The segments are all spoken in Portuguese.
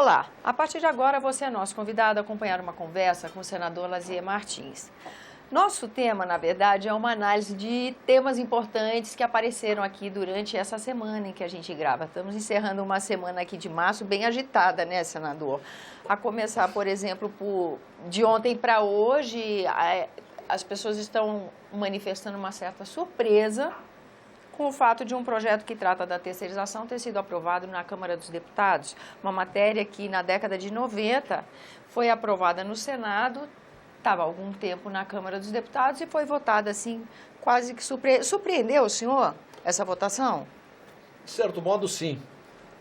Olá, a partir de agora você é nosso convidado a acompanhar uma conversa com o senador Lazier Martins. Nosso tema, na verdade, é uma análise de temas importantes que apareceram aqui durante essa semana em que a gente grava. Estamos encerrando uma semana aqui de março bem agitada, né, senador? A começar, por exemplo, de ontem para hoje, as pessoas estão manifestando uma certa surpresa com o fato de um projeto que trata da terceirização ter sido aprovado na Câmara dos Deputados. Uma matéria que, na década de 90, foi aprovada no Senado, estava há algum tempo na Câmara dos Deputados e foi votada assim, quase que surpreendeu o senhor essa votação? De certo modo, sim.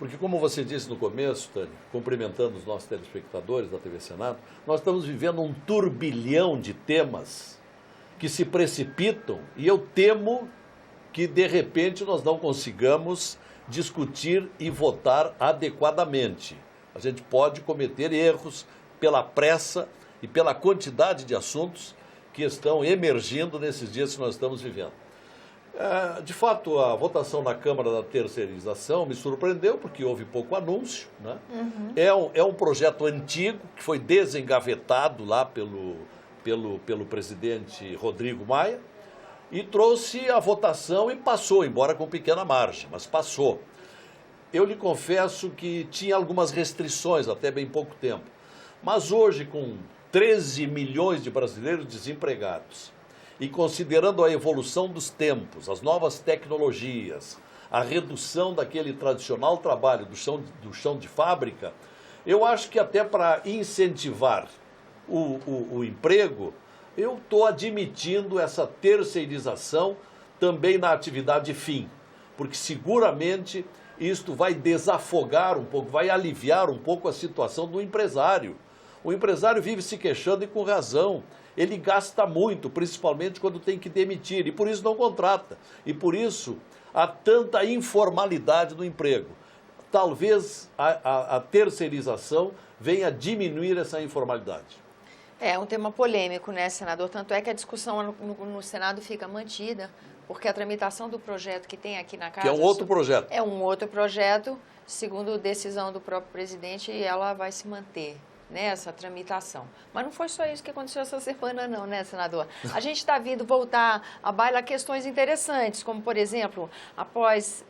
Porque, como você disse no começo, Tânia, cumprimentando os nossos telespectadores da TV Senado, nós estamos vivendo um turbilhão de temas que se precipitam e eu temo que, de repente, nós não consigamos discutir e votar adequadamente. A gente pode cometer erros pela pressa e pela quantidade de assuntos que estão emergindo nesses dias que nós estamos vivendo. De fato, a votação na Câmara da terceirização me surpreendeu, porque houve pouco anúncio, né? É um projeto antigo que foi desengavetado lá pelo presidente Rodrigo Maia, e trouxe a votação e passou, embora com pequena margem, mas passou. Eu lhe confesso que tinha algumas restrições até bem pouco tempo, mas hoje, com 13 milhões de brasileiros desempregados e considerando a evolução dos tempos, as novas tecnologias, a redução daquele tradicional trabalho do chão de fábrica, eu acho que até para incentivar o emprego, eu estou admitindo essa terceirização também na atividade fim, porque seguramente isto vai desafogar um pouco, vai aliviar um pouco a situação do empresário. O empresário vive se queixando e com razão. Ele gasta muito, principalmente quando tem que demitir, e por isso não contrata. E por isso há tanta informalidade no emprego. Talvez a terceirização venha diminuir essa informalidade. É um tema polêmico, né, senador? Tanto é que a discussão no Senado fica mantida, porque a tramitação do projeto que tem aqui na Casa... Que é um outro projeto. É um outro projeto, segundo decisão do próprio presidente, e ela vai se manter nessa tramitação. Mas não foi só isso que aconteceu essa semana não, né, senador? A gente está vindo voltar à baila questões interessantes, como, por exemplo, após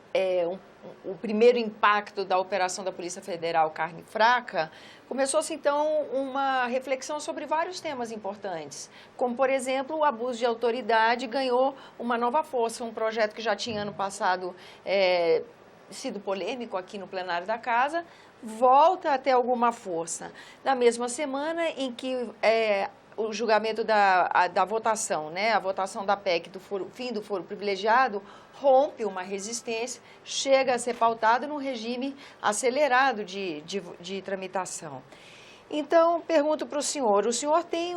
o primeiro impacto da operação da Polícia Federal Carne Fraca, começou-se, então, uma reflexão sobre vários temas importantes, como, por exemplo, o abuso de autoridade ganhou uma nova força, um projeto que já tinha ano passado sido polêmico aqui no plenário da Casa, volta a ter alguma força. Na mesma semana em que o julgamento da votação, né, a votação da PEC do fim do foro privilegiado, rompe uma resistência, chega a ser pautado num regime acelerado de tramitação. Então, pergunto para o senhor tem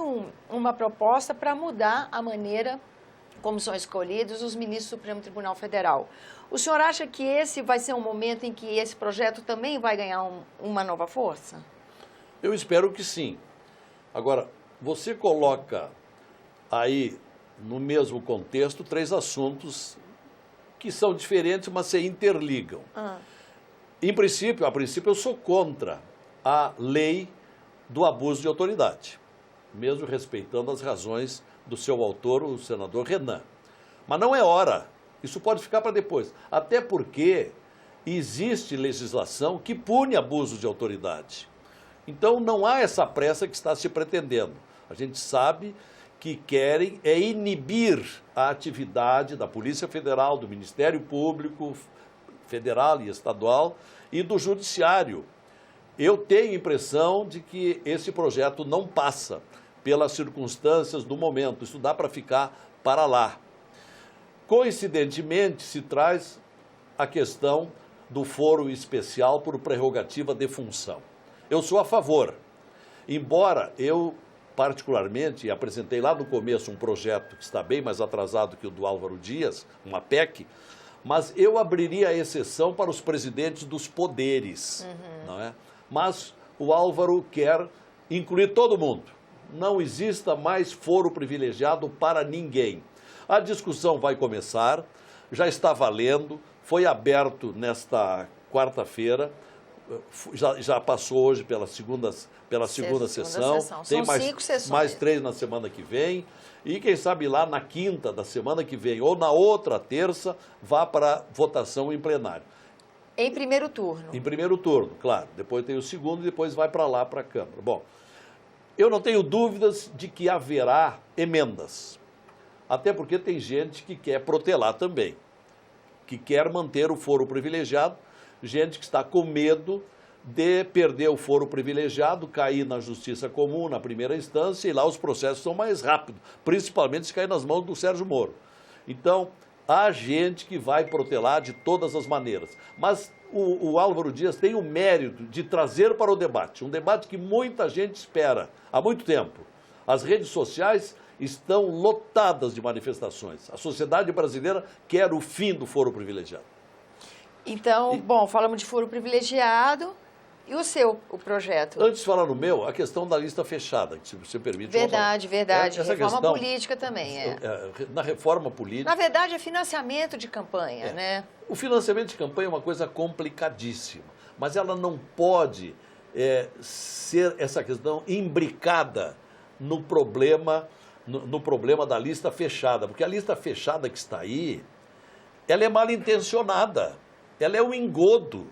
uma proposta para mudar a maneira como são escolhidos os ministros do Supremo Tribunal Federal. O senhor acha que esse vai ser um momento em que esse projeto também vai ganhar uma nova força? Eu espero que sim. Agora, você coloca aí no mesmo contexto 3 assuntos que são diferentes, mas se interligam. A princípio eu sou contra a lei do abuso de autoridade, mesmo respeitando as razões do seu autor, o senador Renan. Mas não é hora, isso pode ficar para depois, até porque existe legislação que pune abuso de autoridade. Então não há essa pressa que está se pretendendo. A gente sabe que querem inibir a atividade da Polícia Federal, do Ministério Público Federal e Estadual e do Judiciário. Eu tenho a impressão de que esse projeto não passa pelas circunstâncias do momento. Isso dá para ficar para lá. Coincidentemente, se traz a questão do foro especial por prerrogativa de função. Eu sou a favor, embora eu particularmente apresentei lá no começo um projeto que está bem mais atrasado que o do Álvaro Dias, uma PEC, mas eu abriria a exceção para os presidentes dos poderes, não é? Mas o Álvaro quer incluir todo mundo. Não exista mais foro privilegiado para ninguém. A discussão vai começar, já está valendo, foi aberto nesta quarta-feira, já passou hoje pela segunda sessão. Tem São 5 sessões. Mais 3 na semana que vem. E quem sabe lá na quinta da semana que vem ou na outra terça vá para votação em plenário. Em primeiro turno. Em primeiro turno, claro. Depois tem o segundo e depois vai para lá, para a Câmara. Bom, eu não tenho dúvidas de que haverá emendas. Até porque tem gente que quer protelar também, que quer manter o foro privilegiado, gente que está com medo de perder o foro privilegiado, cair na justiça comum na primeira instância e lá os processos são mais rápidos, principalmente se cair nas mãos do Sérgio Moro. Então, há gente que vai protelar de todas as maneiras, mas o Álvaro Dias tem o mérito de trazer para o debate, um debate que muita gente espera há muito tempo. As redes sociais estão lotadas de manifestações. A sociedade brasileira quer o fim do foro privilegiado. Então, bom, falamos de foro privilegiado. E o projeto? Antes de falar no meu, a questão da lista fechada, que se você permite... Verdade. Essa Reforma questão, política também, Na reforma política... Na verdade, é financiamento de campanha, né? O financiamento de campanha é uma coisa complicadíssima, mas ela não pode ser essa questão imbricada no problema da lista fechada, porque a lista fechada que está aí, ela é mal intencionada, ela é um engodo.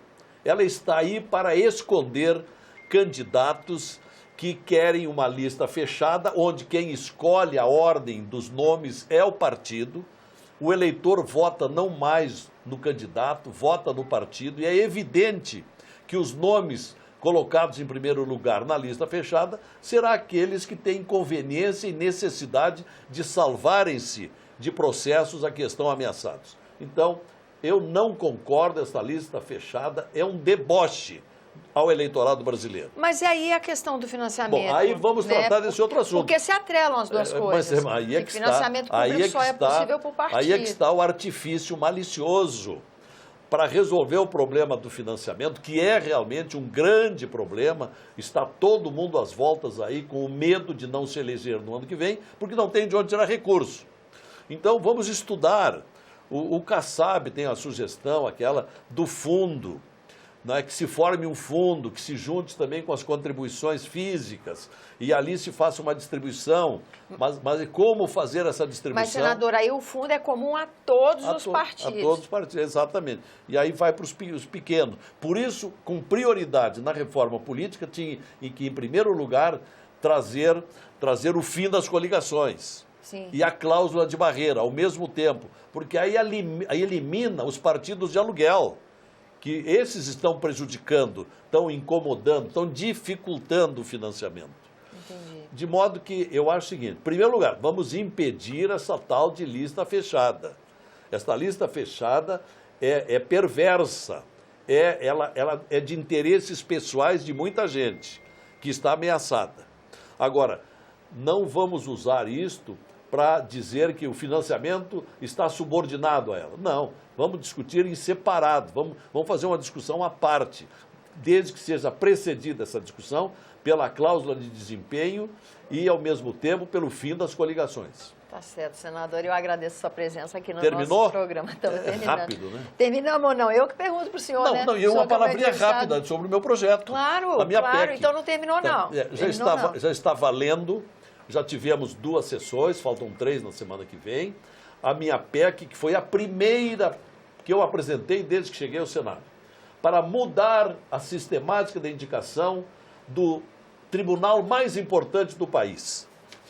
Ela está aí para esconder candidatos que querem uma lista fechada, onde quem escolhe a ordem dos nomes é o partido, o eleitor vota não mais no candidato, vota no partido, e é evidente que os nomes colocados em primeiro lugar na lista fechada serão aqueles que têm conveniência e necessidade de salvarem-se de processos a que estão ameaçados. Então, eu não concordo, essa lista fechada é um deboche ao eleitorado brasileiro. Mas e aí a questão do financiamento? Bom, aí vamos tratar desse outro assunto. Porque se atrelam as duas coisas. Mas aí é que financiamento público só é possível por partido. Aí é que está o artifício malicioso para resolver o problema do financiamento, que é realmente um grande problema. Está todo mundo às voltas aí com o medo de não se eleger no ano que vem, porque não tem de onde tirar recurso. Então vamos estudar. O Kassab tem a sugestão, aquela do fundo, né, que se forme um fundo, que se junte também com as contribuições físicas, e ali se faça uma distribuição. Mas como fazer essa distribuição? Mas, senador, aí o fundo é comum a todos os partidos. A todos os partidos, exatamente. E aí vai para os pequenos. Por isso, com prioridade na reforma política, tinha que, em primeiro lugar, trazer o fim das coligações. Sim. E a cláusula de barreira, ao mesmo tempo, porque aí elimina os partidos de aluguel, que esses estão prejudicando, estão incomodando, estão dificultando o financiamento. Entendi. De modo que eu acho o seguinte, em primeiro lugar, vamos impedir essa tal de lista fechada. Esta lista fechada é perversa, ela é de interesses pessoais de muita gente, que está ameaçada. Agora, não vamos usar isto para dizer que o financiamento está subordinado a ela. Não, vamos discutir em separado, vamos fazer uma discussão à parte, desde que seja precedida essa discussão pela cláusula de desempenho e, ao mesmo tempo, pelo fim das coligações. Tá certo, senador. Eu agradeço a sua presença aqui no Terminou? nosso programa. Estamos terminando. Rápido, né? Terminamos ou não? Eu que pergunto para o senhor, né? Não, e uma palavrinha rápida sobre o meu projeto. Claro, a minha claro. PEC. Então não terminou, não. Já está valendo. Já tivemos 2 sessões, faltam 3 na semana que vem. A minha PEC, que foi a primeira que eu apresentei desde que cheguei ao Senado, para mudar a sistemática da indicação do tribunal mais importante do país.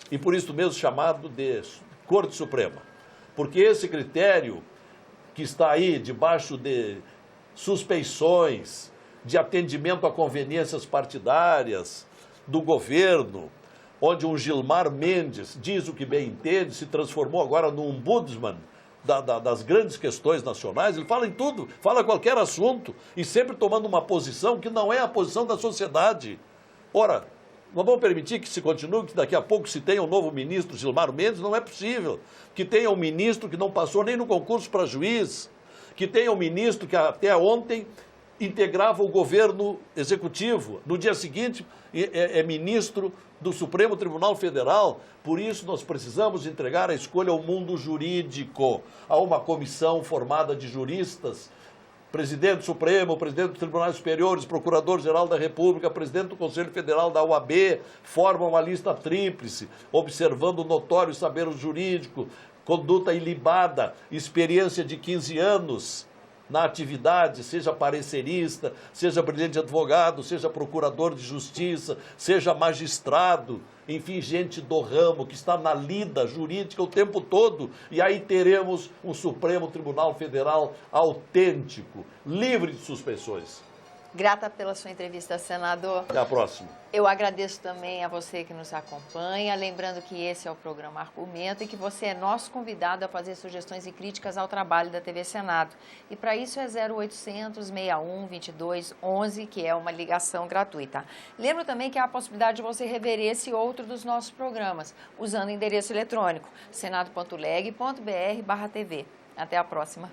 E por isso mesmo chamado de Corte Suprema. Porque esse critério que está aí debaixo de suspeições, de atendimento a conveniências partidárias do governo, onde um Gilmar Mendes diz o que bem entende, se transformou agora num ombudsman das grandes questões nacionais, ele fala em tudo, fala qualquer assunto, e sempre tomando uma posição que não é a posição da sociedade. Ora, nós vamos permitir que se continue, que daqui a pouco se tenha um novo ministro, Gilmar Mendes? Não é possível. Que tenha um ministro que não passou nem no concurso para juiz, que tenha um ministro que até ontem integrava o governo executivo, no dia seguinte é ministro do Supremo Tribunal Federal. Por isso nós precisamos entregar a escolha ao mundo jurídico, a uma comissão formada de juristas presidente do Supremo, presidente dos Tribunais Superiores, procurador-geral da República, presidente do Conselho Federal da OAB, formam uma lista tríplice, observando notório saber jurídico, conduta ilibada, experiência de 15 anos na atividade, seja parecerista, seja brilhante advogado, seja procurador de justiça, seja magistrado, enfim, gente do ramo que está na lida jurídica o tempo todo. E aí teremos um Supremo Tribunal Federal autêntico, livre de suspeições. Grata pela sua entrevista, senador. Até a próxima. Eu agradeço também a você que nos acompanha, lembrando que esse é o programa Argumento e que você é nosso convidado a fazer sugestões e críticas ao trabalho da TV Senado. E para isso é 0800 61 22 11, que é uma ligação gratuita. Lembro também que há a possibilidade de você rever esse e outro dos nossos programas, usando o endereço eletrônico senado.leg.br/TV. Até a próxima.